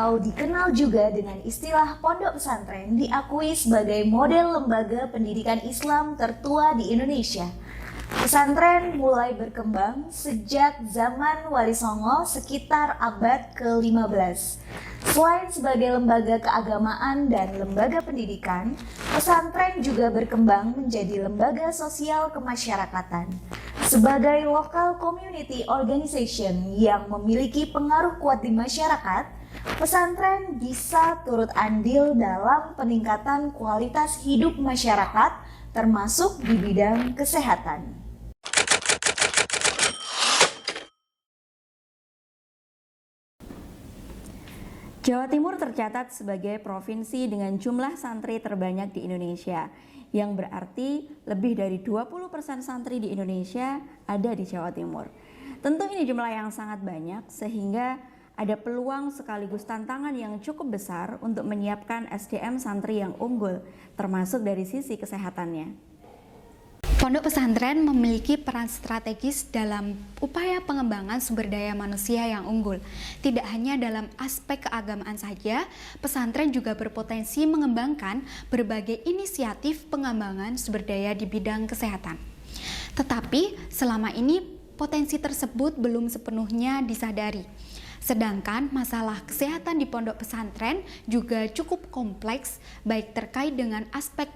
atau dikenal juga dengan istilah pondok pesantren diakui sebagai model lembaga pendidikan Islam tertua di Indonesia. Pesantren mulai berkembang sejak zaman Wali Songo sekitar abad ke-15. Selain sebagai lembaga keagamaan dan lembaga pendidikan, pesantren juga berkembang menjadi lembaga sosial kemasyarakatan. Sebagai local community organization yang memiliki pengaruh kuat di masyarakat, pesantren bisa turut andil dalam peningkatan kualitas hidup masyarakat, termasuk di bidang kesehatan. Jawa Timur tercatat sebagai provinsi dengan jumlah santri terbanyak di Indonesia, yang berarti lebih dari 20% santri di Indonesia ada di Jawa Timur. Tentu ini jumlah yang sangat banyak sehingga ada peluang sekaligus tantangan yang cukup besar untuk menyiapkan SDM santri yang unggul, termasuk dari sisi kesehatannya. Pondok pesantren memiliki peran strategis dalam upaya pengembangan sumber daya manusia yang unggul. Tidak hanya dalam aspek keagamaan saja, pesantren juga berpotensi mengembangkan berbagai inisiatif pengembangan sumber daya di bidang kesehatan. Tetapi selama ini potensi tersebut belum sepenuhnya disadari. Sedangkan masalah kesehatan di pondok pesantren juga cukup kompleks, baik terkait dengan aspek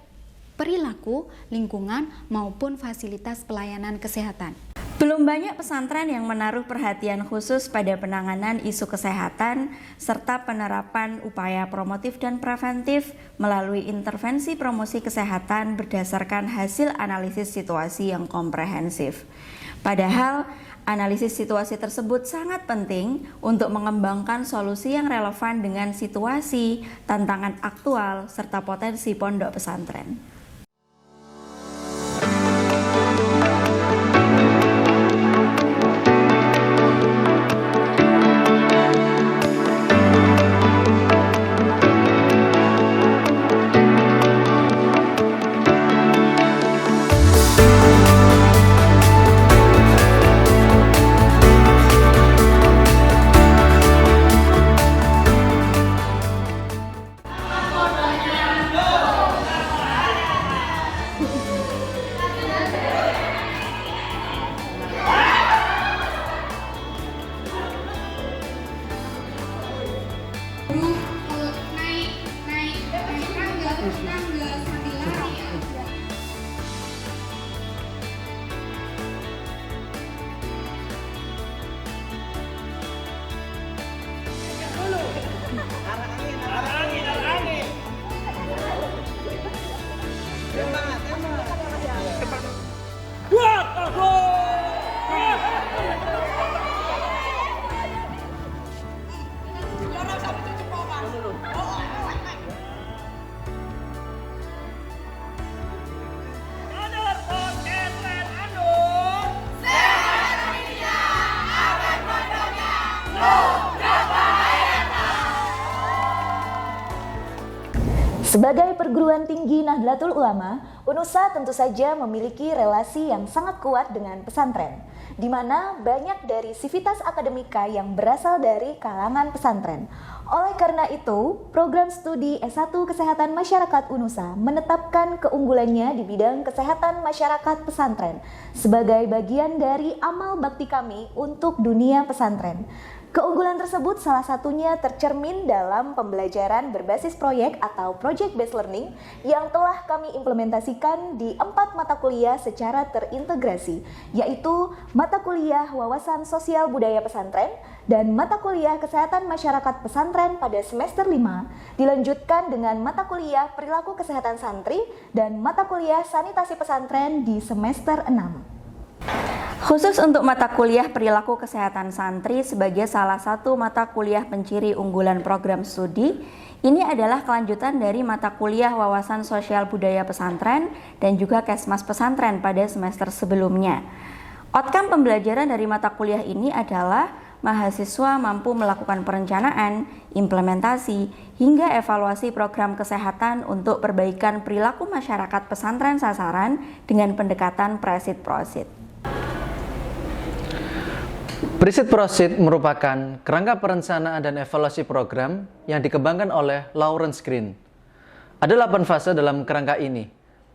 perilaku, lingkungan, maupun fasilitas pelayanan kesehatan. Belum banyak pesantren yang menaruh perhatian khusus pada penanganan isu kesehatan serta penerapan upaya promotif dan preventif melalui intervensi promosi kesehatan berdasarkan hasil analisis situasi yang komprehensif. Padahal, analisis situasi tersebut sangat penting untuk mengembangkan solusi yang relevan dengan situasi, tantangan aktual, serta potensi pondok pesantren. Sebagai perguruan tinggi Nahdlatul Ulama, UNUSA tentu saja memiliki relasi yang sangat kuat dengan pesantren, di mana banyak dari sivitas akademika yang berasal dari kalangan pesantren. Oleh karena itu, program studi S1 Kesehatan Masyarakat UNUSA menetapkan keunggulannya di bidang kesehatan masyarakat pesantren sebagai bagian dari amal bakti kami untuk dunia pesantren. Keunggulan tersebut salah satunya tercermin dalam pembelajaran berbasis proyek atau project based learning yang telah kami implementasikan di 4 mata kuliah secara terintegrasi, yaitu mata kuliah Wawasan Sosial Budaya Pesantren dan mata kuliah Kesehatan Masyarakat Pesantren pada semester 5, dilanjutkan dengan mata kuliah Perilaku Kesehatan Santri dan mata kuliah Sanitasi Pesantren di semester 6. Khusus untuk mata kuliah Perilaku Kesehatan Santri sebagai salah satu mata kuliah penciri unggulan program studi, ini adalah kelanjutan dari mata kuliah Wawasan Sosial Budaya Pesantren dan juga Kesmas Pesantren pada semester sebelumnya. Outcome pembelajaran dari mata kuliah ini adalah mahasiswa mampu melakukan perencanaan, implementasi, hingga evaluasi program kesehatan untuk perbaikan perilaku masyarakat pesantren sasaran dengan pendekatan presit-prosit. Prisit Prosit merupakan kerangka perencanaan dan evaluasi program yang dikembangkan oleh Lawrence Green. Ada 8 fase dalam kerangka ini,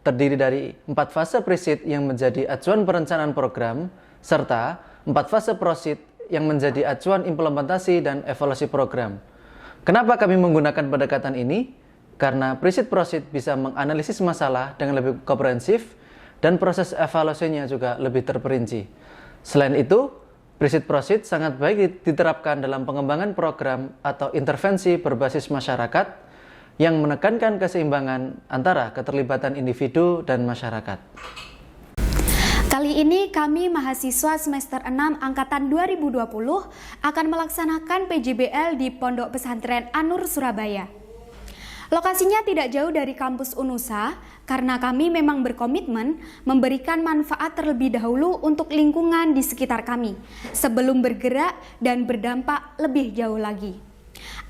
terdiri dari 4 fase Prisit yang menjadi acuan perencanaan program, serta 4 fase Prosit yang menjadi acuan implementasi dan evaluasi program. Kenapa kami menggunakan pendekatan ini? Karena Prisit Prosit bisa menganalisis masalah dengan lebih komprehensif dan proses evaluasinya juga lebih terperinci. Selain itu, Prisit Prosit sangat baik diterapkan dalam pengembangan program atau intervensi berbasis masyarakat yang menekankan keseimbangan antara keterlibatan individu dan masyarakat. Kali ini kami mahasiswa semester 6 angkatan 2020 akan melaksanakan PJBL di Pondok Pesantren An-Nur Surabaya. Lokasinya tidak jauh dari kampus Unusa karena kami memang berkomitmen memberikan manfaat terlebih dahulu untuk lingkungan di sekitar kami sebelum bergerak dan berdampak lebih jauh lagi.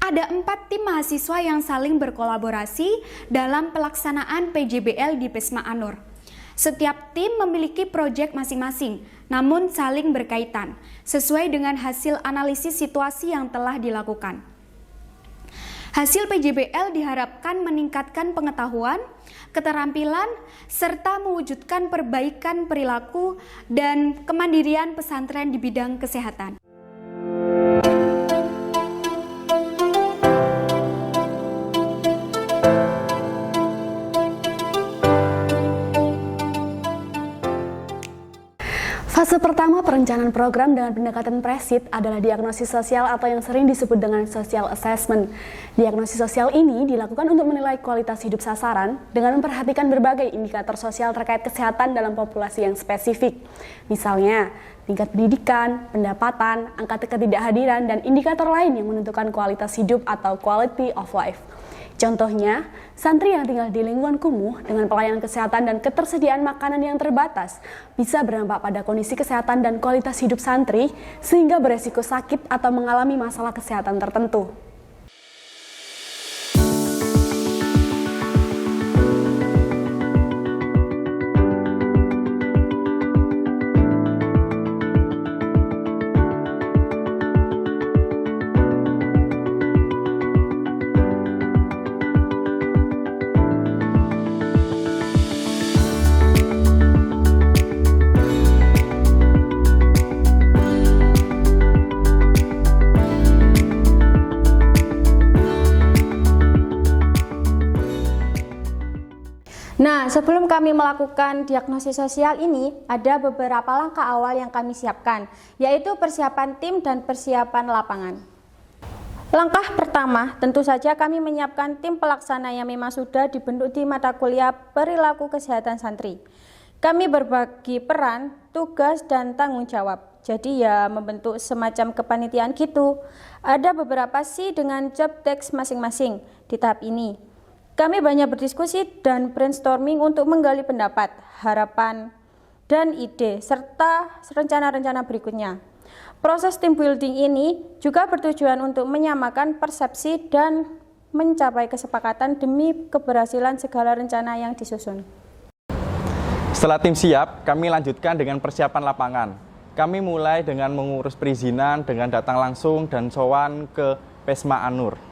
Ada 4 tim mahasiswa yang saling berkolaborasi dalam pelaksanaan PJBL di Pesma An-Nur. Setiap tim memiliki proyek masing-masing, namun saling berkaitan, sesuai dengan hasil analisis situasi yang telah dilakukan. Hasil PJBL diharapkan meningkatkan pengetahuan, keterampilan, serta mewujudkan perbaikan perilaku dan kemandirian pesantren di bidang kesehatan. Fase pertama perencanaan program dengan pendekatan Prisit adalah diagnosis sosial atau yang sering disebut dengan social assessment. Diagnosis sosial ini dilakukan untuk menilai kualitas hidup sasaran dengan memperhatikan berbagai indikator sosial terkait kesehatan dalam populasi yang spesifik. Misalnya, tingkat pendidikan, pendapatan, angka ketidakhadiran, dan indikator lain yang menentukan kualitas hidup atau quality of life. Contohnya, santri yang tinggal di lingkungan kumuh dengan pelayanan kesehatan dan ketersediaan makanan yang terbatas bisa berdampak pada kondisi kesehatan dan kualitas hidup santri sehingga beresiko sakit atau mengalami masalah kesehatan tertentu. Nah, sebelum kami melakukan diagnosis sosial ini, ada beberapa langkah awal yang kami siapkan, yaitu persiapan tim dan persiapan lapangan. Langkah pertama, tentu saja kami menyiapkan tim pelaksana yang memang sudah dibentuk di mata kuliah Perilaku Kesehatan Santri. Kami berbagi peran, tugas, dan tanggung jawab. Jadi ya membentuk semacam kepanitiaan gitu. Ada beberapa sih dengan job desk masing-masing di tahap ini. Kami banyak berdiskusi dan brainstorming untuk menggali pendapat, harapan, dan ide, serta rencana-rencana berikutnya. Proses team building ini juga bertujuan untuk menyamakan persepsi dan mencapai kesepakatan demi keberhasilan segala rencana yang disusun. Setelah tim siap, kami lanjutkan dengan persiapan lapangan. Kami mulai dengan mengurus perizinan dengan datang langsung dan sowan ke Pesma An-Nur.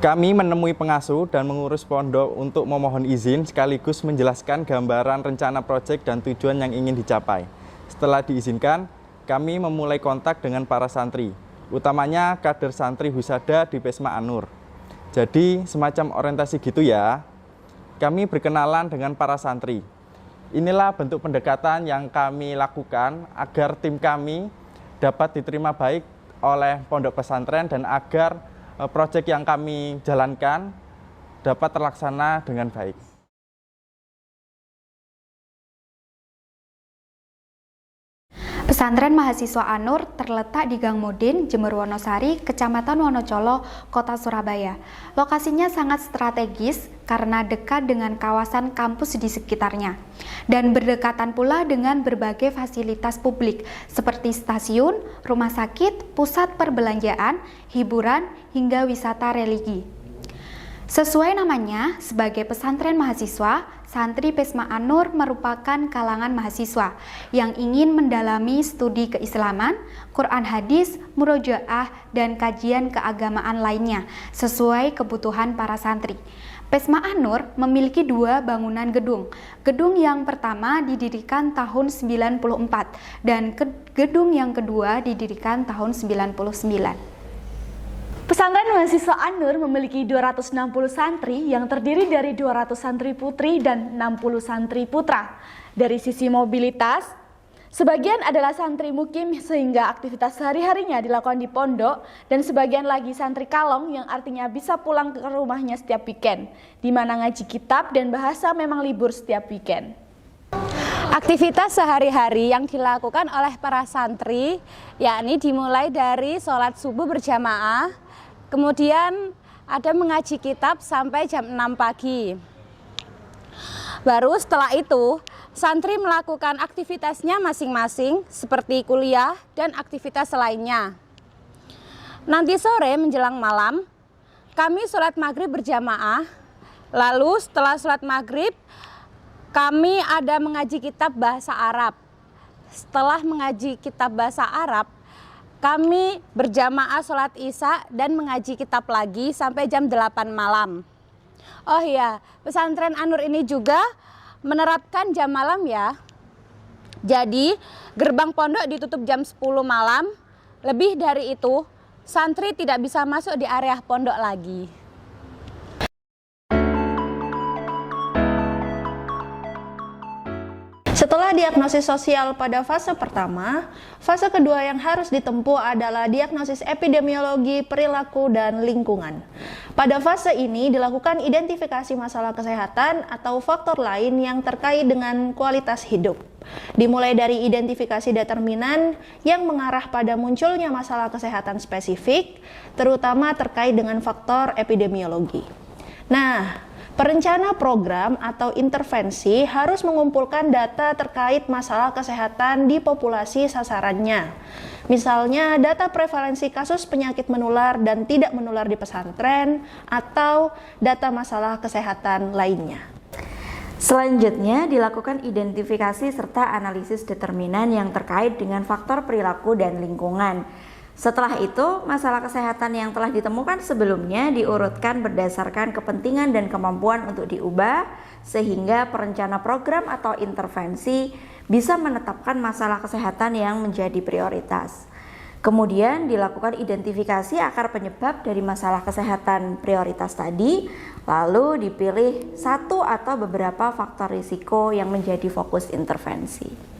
Kami menemui pengasuh dan mengurus pondok untuk memohon izin sekaligus menjelaskan gambaran rencana proyek dan tujuan yang ingin dicapai. Setelah diizinkan, kami memulai kontak dengan para santri, utamanya kader santri Husada di Pesma An-Nur. Jadi semacam orientasi gitu ya. Kami berkenalan dengan para santri. Inilah bentuk pendekatan yang kami lakukan agar tim kami dapat diterima baik oleh pondok pesantren dan agar proyek yang kami jalankan dapat terlaksana dengan baik. Pesantren Mahasiswa An-Nur terletak di Gang Mudin, Jember Wonosari, Kecamatan Wonocolo, Kota Surabaya. Lokasinya sangat strategis karena dekat dengan kawasan kampus di sekitarnya dan berdekatan pula dengan berbagai fasilitas publik seperti stasiun, rumah sakit, pusat perbelanjaan, hiburan, hingga wisata religi. Sesuai namanya, sebagai pesantren mahasiswa, santri Pesma An-Nur merupakan kalangan mahasiswa yang ingin mendalami studi keislaman, Quran hadis, murojaah, dan kajian keagamaan lainnya sesuai kebutuhan para santri. Pesma An-Nur memiliki 2 bangunan gedung. Gedung yang pertama didirikan tahun 94 dan gedung yang kedua didirikan tahun 99. Pesantren mahasiswa An-Nur memiliki 260 santri yang terdiri dari 200 santri putri dan 60 santri putra. Dari sisi mobilitas, sebagian adalah santri mukim sehingga aktivitas sehari-harinya dilakukan di pondok, dan sebagian lagi santri kalong yang artinya bisa pulang ke rumahnya setiap weekend, di mana ngaji kitab dan bahasa memang libur setiap weekend. Aktivitas sehari-hari yang dilakukan oleh para santri yakni dimulai dari sholat subuh berjamaah, kemudian ada mengaji kitab sampai jam 6 pagi. Baru setelah itu, santri melakukan aktivitasnya masing-masing seperti kuliah dan aktivitas lainnya. Nanti sore menjelang malam, kami sholat maghrib berjamaah. Lalu setelah sholat maghrib, kami ada mengaji kitab bahasa Arab. Setelah mengaji kitab bahasa Arab, kami berjamaah sholat isya dan mengaji kitab lagi sampai jam 8 malam. Oh iya, pesantren An-Nur ini juga menerapkan jam malam ya. Jadi gerbang pondok ditutup jam 10 malam. Lebih dari itu, santri tidak bisa masuk di area pondok lagi. Setelah diagnosis sosial pada fase pertama, fase kedua yang harus ditempuh adalah diagnosis epidemiologi, perilaku, dan lingkungan. Pada fase ini dilakukan identifikasi masalah kesehatan atau faktor lain yang terkait dengan kualitas hidup. Dimulai dari identifikasi determinan yang mengarah pada munculnya masalah kesehatan spesifik, terutama terkait dengan faktor epidemiologi. Nah, perencana program atau intervensi harus mengumpulkan data terkait masalah kesehatan di populasi sasarannya. Misalnya data prevalensi kasus penyakit menular dan tidak menular di pesantren atau data masalah kesehatan lainnya. Selanjutnya dilakukan identifikasi serta analisis determinan yang terkait dengan faktor perilaku dan lingkungan. Setelah itu, masalah kesehatan yang telah ditemukan sebelumnya diurutkan berdasarkan kepentingan dan kemampuan untuk diubah, sehingga perencana program atau intervensi bisa menetapkan masalah kesehatan yang menjadi prioritas. Kemudian dilakukan identifikasi akar penyebab dari masalah kesehatan prioritas tadi, lalu dipilih satu atau beberapa faktor risiko yang menjadi fokus intervensi.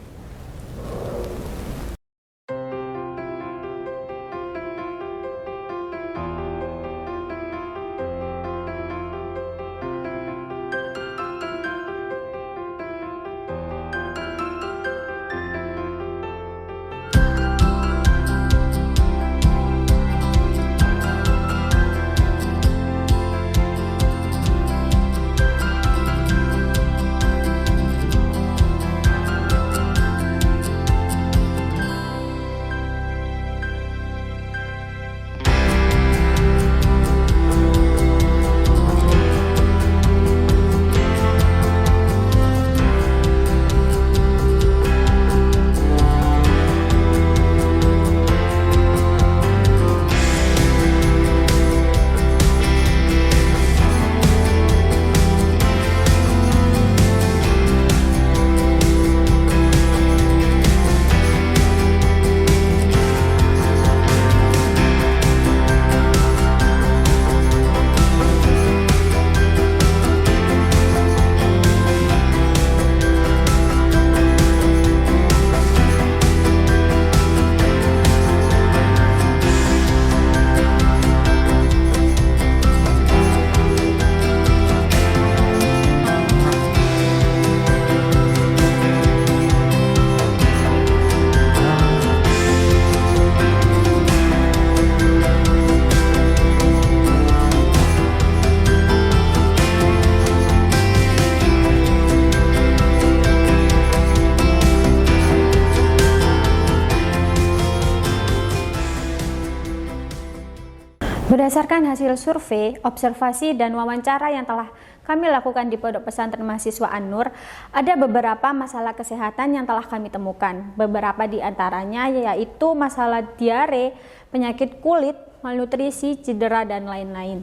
Berdasarkan hasil survei, observasi, dan wawancara yang telah kami lakukan di Pondok Pesantren Mahasiswa An-Nur, ada beberapa masalah kesehatan yang telah kami temukan. Beberapa di antaranya yaitu masalah diare, penyakit kulit, malnutrisi, cedera, dan lain-lain.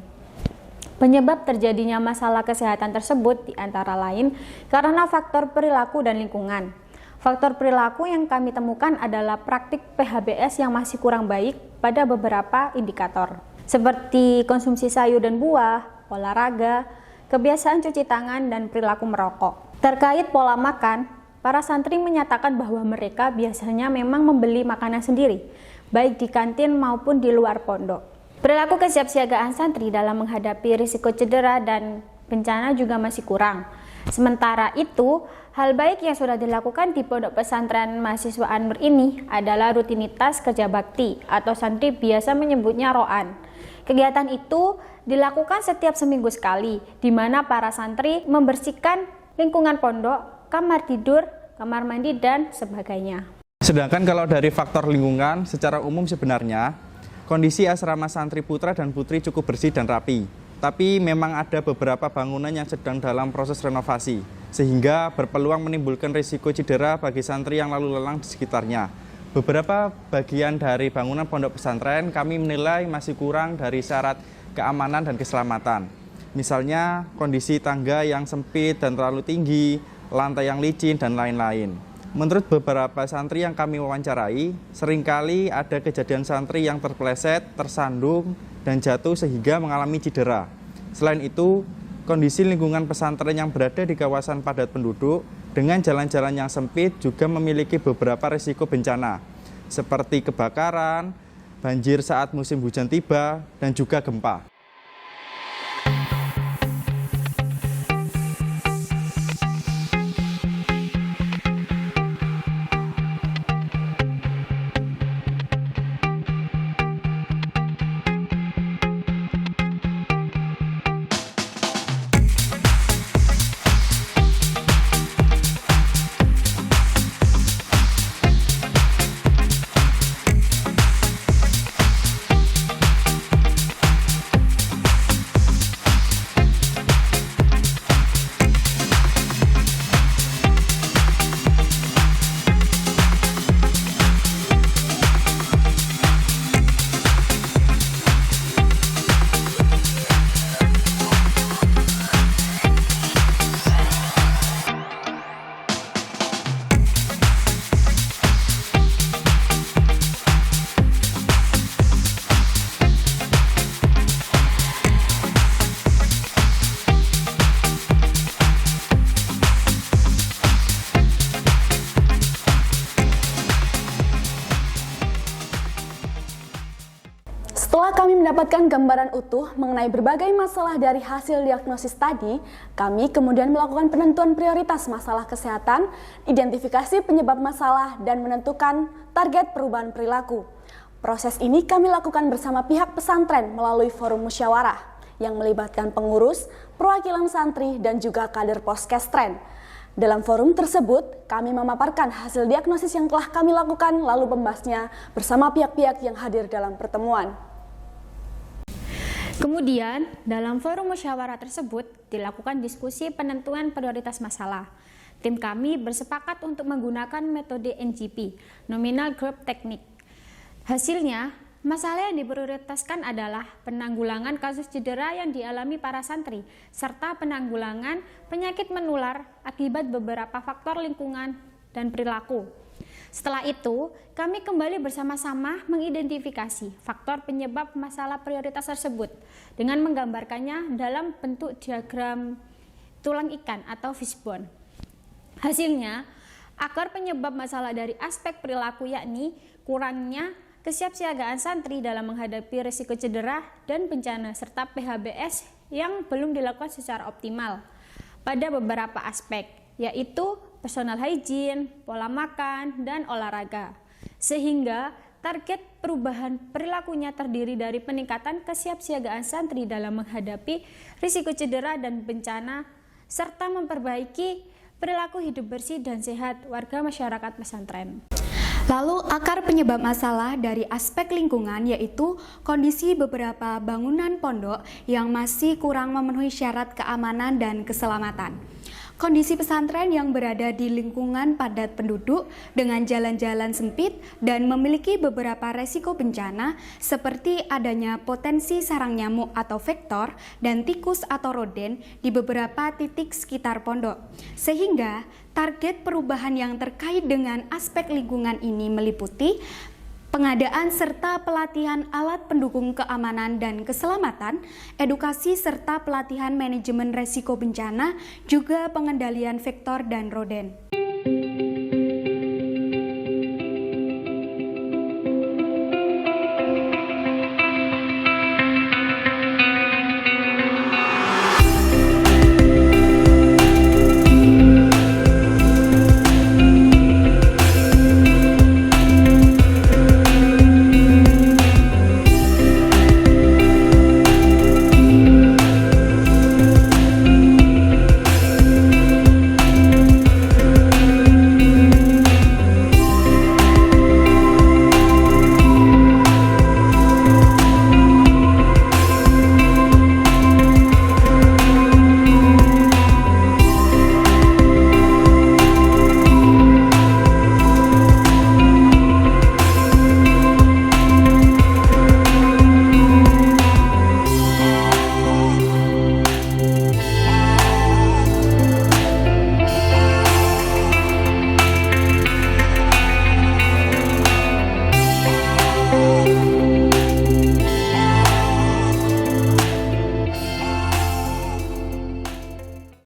Penyebab terjadinya masalah kesehatan tersebut di antara lain karena faktor perilaku dan lingkungan. Faktor perilaku yang kami temukan adalah praktik PHBS yang masih kurang baik pada beberapa indikator, seperti konsumsi sayur dan buah, olahraga, kebiasaan cuci tangan, dan perilaku merokok. Terkait pola makan, para santri menyatakan bahwa mereka biasanya memang membeli makanan sendiri, baik di kantin maupun di luar pondok. Perilaku kesiapsiagaan santri dalam menghadapi risiko cedera dan bencana juga masih kurang. Sementara itu, hal baik yang sudah dilakukan di Pondok Pesantren Mahasiswa An-Nur ini adalah rutinitas kerja bakti atau santri biasa menyebutnya roan. Kegiatan itu dilakukan setiap seminggu sekali, di mana para santri membersihkan lingkungan pondok, kamar tidur, kamar mandi, dan sebagainya. Sedangkan kalau dari faktor lingkungan, secara umum sebenarnya kondisi asrama santri putra dan putri cukup bersih dan rapi. Tapi memang ada beberapa bangunan yang sedang dalam proses renovasi, sehingga berpeluang menimbulkan risiko cedera bagi santri yang lalu lalang di sekitarnya. Beberapa bagian dari bangunan pondok pesantren kami menilai masih kurang dari syarat keamanan dan keselamatan. Misalnya kondisi tangga yang sempit dan terlalu tinggi, lantai yang licin, dan lain-lain. Menurut beberapa santri yang kami wawancarai, seringkali ada kejadian santri yang terpeleset, tersandung, dan jatuh sehingga mengalami cedera. Selain itu, kondisi lingkungan pesantren yang berada di kawasan padat penduduk dengan jalan-jalan yang sempit juga memiliki beberapa risiko bencana, seperti kebakaran, banjir saat musim hujan tiba, dan juga gempa. Setelah kami mendapatkan gambaran utuh mengenai berbagai masalah dari hasil diagnosis tadi, kami kemudian melakukan penentuan prioritas masalah kesehatan, identifikasi penyebab masalah, dan menentukan target perubahan perilaku. Proses ini kami lakukan bersama pihak pesantren melalui forum musyawarah yang melibatkan pengurus, perwakilan santri, dan juga kader Poskestren. Dalam forum tersebut, kami memaparkan hasil diagnosis yang telah kami lakukan lalu membahasnya bersama pihak-pihak yang hadir dalam pertemuan. Kemudian, dalam forum musyawarah tersebut dilakukan diskusi penentuan prioritas masalah. Tim kami bersepakat untuk menggunakan metode NGP, Nominal Group Technique. Hasilnya, masalah yang diprioritaskan adalah penanggulangan kasus cedera yang dialami para santri, serta penanggulangan penyakit menular akibat beberapa faktor lingkungan dan perilaku. Setelah itu, kami kembali bersama-sama mengidentifikasi faktor penyebab masalah prioritas tersebut dengan menggambarkannya dalam bentuk diagram tulang ikan atau fishbone. Hasilnya, akar penyebab masalah dari aspek perilaku yakni kurangnya kesiapsiagaan santri dalam menghadapi risiko cedera dan bencana serta PHBS yang belum dilakukan secara optimal pada beberapa aspek, yaitu personal hygiene, pola makan, dan olahraga. Sehingga target perubahan perilakunya terdiri dari peningkatan kesiapsiagaan santri dalam menghadapi risiko cedera dan bencana, serta memperbaiki perilaku hidup bersih dan sehat warga masyarakat pesantren. Lalu akar penyebab masalah dari aspek lingkungan yaitu kondisi beberapa bangunan pondok yang masih kurang memenuhi syarat keamanan dan keselamatan. Kondisi pesantren yang berada di lingkungan padat penduduk dengan jalan-jalan sempit dan memiliki beberapa resiko bencana seperti adanya potensi sarang nyamuk atau vektor dan tikus atau roden di beberapa titik sekitar pondok. Sehingga target perubahan yang terkait dengan aspek lingkungan ini meliputi pengadaan serta pelatihan alat pendukung keamanan dan keselamatan, edukasi serta pelatihan manajemen resiko bencana, juga pengendalian vektor dan roden.